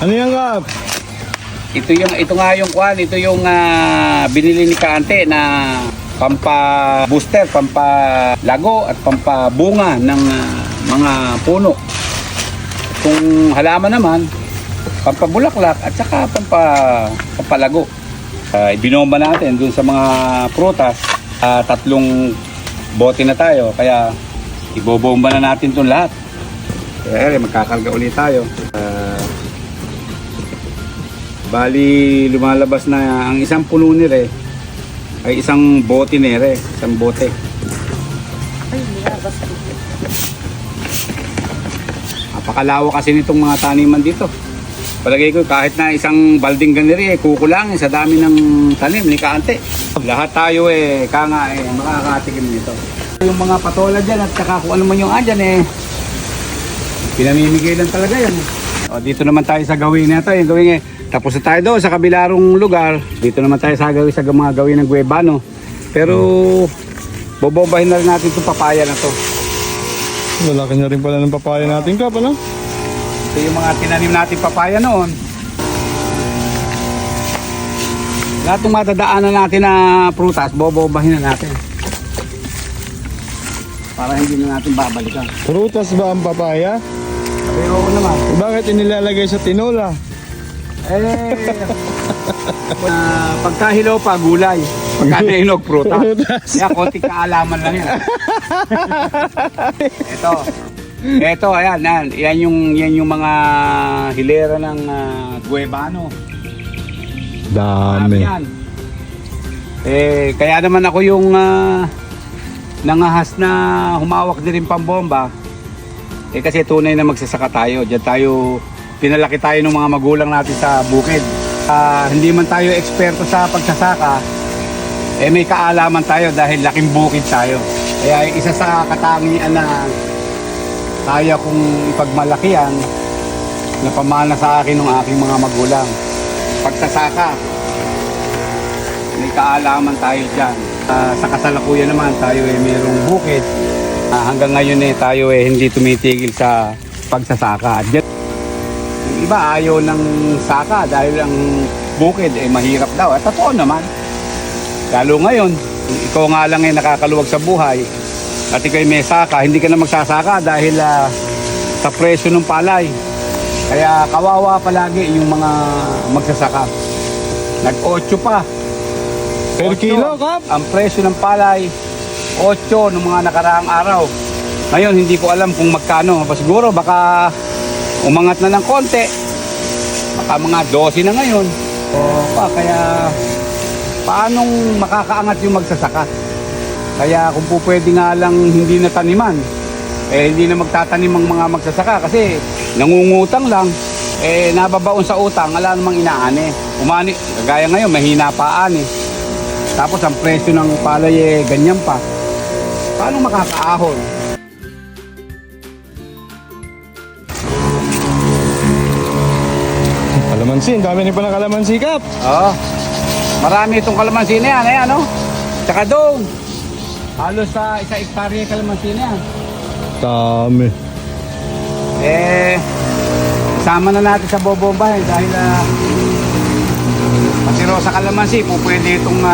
Ano yan, Kap? Ito nga yung kwan, ito yung binili ni Kaante na pampa-booster, pampa-lago at pampa-bunga ng mga puno. Kung halaman naman, pampabulaklak at saka pampalago. Ibinomba natin dun sa mga prutas, 3 bote na tayo, kaya ibobomba na natin itong lahat. Kaya magkakarga ulit tayo. Bali lumalabas na ang isang puno nire ay isang bote nire, isang bote. Ay, lumabas. Napakalawak kasi nitong mga taniman dito. Palagay ko kahit na isang balding ganiri kukulangin sa dami ng tanim ni Kaante. Lahat tayo makakatikim nito. Yung mga patola dyan at saka kung ano man yung andyan pinamimigay lang talaga yan. O, dito naman tayo sa gawin na ito. Yung gawin tapos na tayo doon sa kabilarong lugar. Dito naman tayo sa mga gawin ng Guebano. Pero bobobahin na rin natin itong papaya na to. Malaki na rin pala ng papaya natin, Kap, ano? Ito yung mga tinanim natin papaya noon. Lahat ng matadaanan natin na prutas, bobobahin na natin. Para hindi na natin babalikan. Prutas ba ang papaya? Pero naman. Bakit inilalagay sa tinola? Pagkahilaw pa, gulay. Pagkahinog, prutas. Kaya konting kaalaman lang yan. Ito, ayan. Yan yung mga hilera ng Guebano. Dami. Yan. Kaya naman ako yung nangahas na humawak din rin pambomba. Kasi tunay na magsasaka tayo. Diyan tayo, pinalaki tayo ng mga magulang natin sa bukid. Hindi man tayo eksperto sa pagsasaka, may kaalaman tayo dahil laking bukid tayo. Kaya isa sa katangian na kaya kong ipagmalakihan na pamana sa akin ng aking mga magulang. Pagsasaka, may kaalaman tayo dyan. Sa kasalukuyan naman tayo mayroong bukid. Hanggang ngayon tayo hindi tumitigil sa pagsasaka. Yung iba ayaw ng saka dahil ang bukid mahirap daw. At totoo naman. Lalo ngayon, ikaw nga lang nakakaluwag sa buhay at ikaw may saka, hindi ka na magsasaka dahil sa presyo ng palay. Kaya kawawa palagi yung mga magsasaka. Nag-8 pa. Per kilo, Kap? Ang presyo ng palay 8 noong mga nakaraang araw. Ngayon hindi ko alam kung magkano. Siguro baka umangat na ng konti. Baka mga 12 na ngayon. Kaya paanong makakaangat yung magsasaka? Kaya kung po pwede nga lang hindi na taniman, hindi na magtatanim ang mga magsasaka kasi nangungutang lang. Nababaon sa utang, wala namang inaani. Umani, kagaya ngayon mahina pa ani. Tapos ang presyo ng palay ganyan pa. Paano makakaahon? Kalamansi, ang dami rin pala kalamansi, Kap. Oo. Marami itong kalamansi na yan, ano? Tsaka doon. Halos sa 1 hektarya kalamansi na yan. Dami. Sama na natin sa bobombahin dahil pati sa kalamansi, pwede itong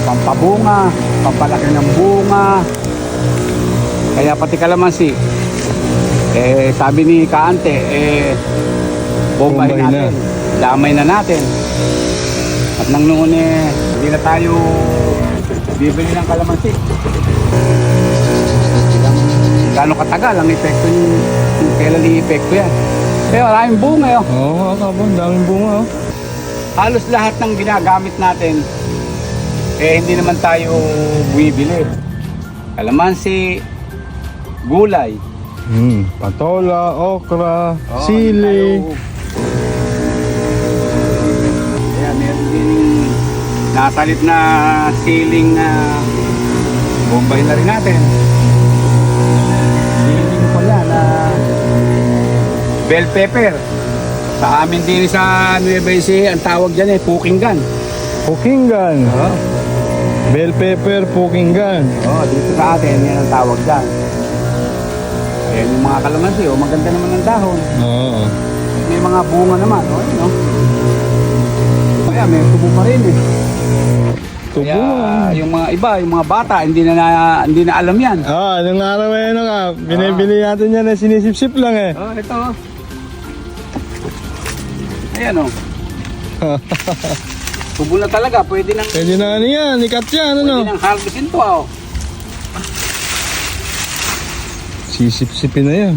pampabunga, pampalaki ng bunga. Kaya pati kalamansi, sabi ni Kaante, bombahin natin. Damay na natin. At nang noon hindi na tayo bibili ng kalamansi. Gano'ng katagal ang epekto yung kailan i-epekto yan. Kaya maraming bunga yun. Oo, Kap, ang daming bunga. Halos lahat ng ginagamit natin, hindi naman tayo bumibili. Kalamansi, gulay. Patola, okra, sili. Kaya meron din nasalit na siling na bombay na rin natin. Siling pala na bell pepper. Sa amin din sa Nueva Ecija, ang tawag dyan pukinggan. Pukinggan. Bell pepper, pukinggan. Dito sa atin, yan ang tawag dyan. Ayan yung mga kalamansi, maganda naman ang dahon. Oo. May mga bunga naman. O, ayun, no? Kaya may tubo pa rin eh. Tubo. Kaya yung mga iba, yung mga bata, hindi na alam yan. Ah, anong araw eh, ano ka? Binibili natin yan eh, sinisip-sip lang eh. Oh, ito. Oh. Ayan oh. Tubo na talaga, pwede nang Pwede na ano yan, ikat yan, ano? pwede nang harvestin to oh. Sisip-sipin na yan.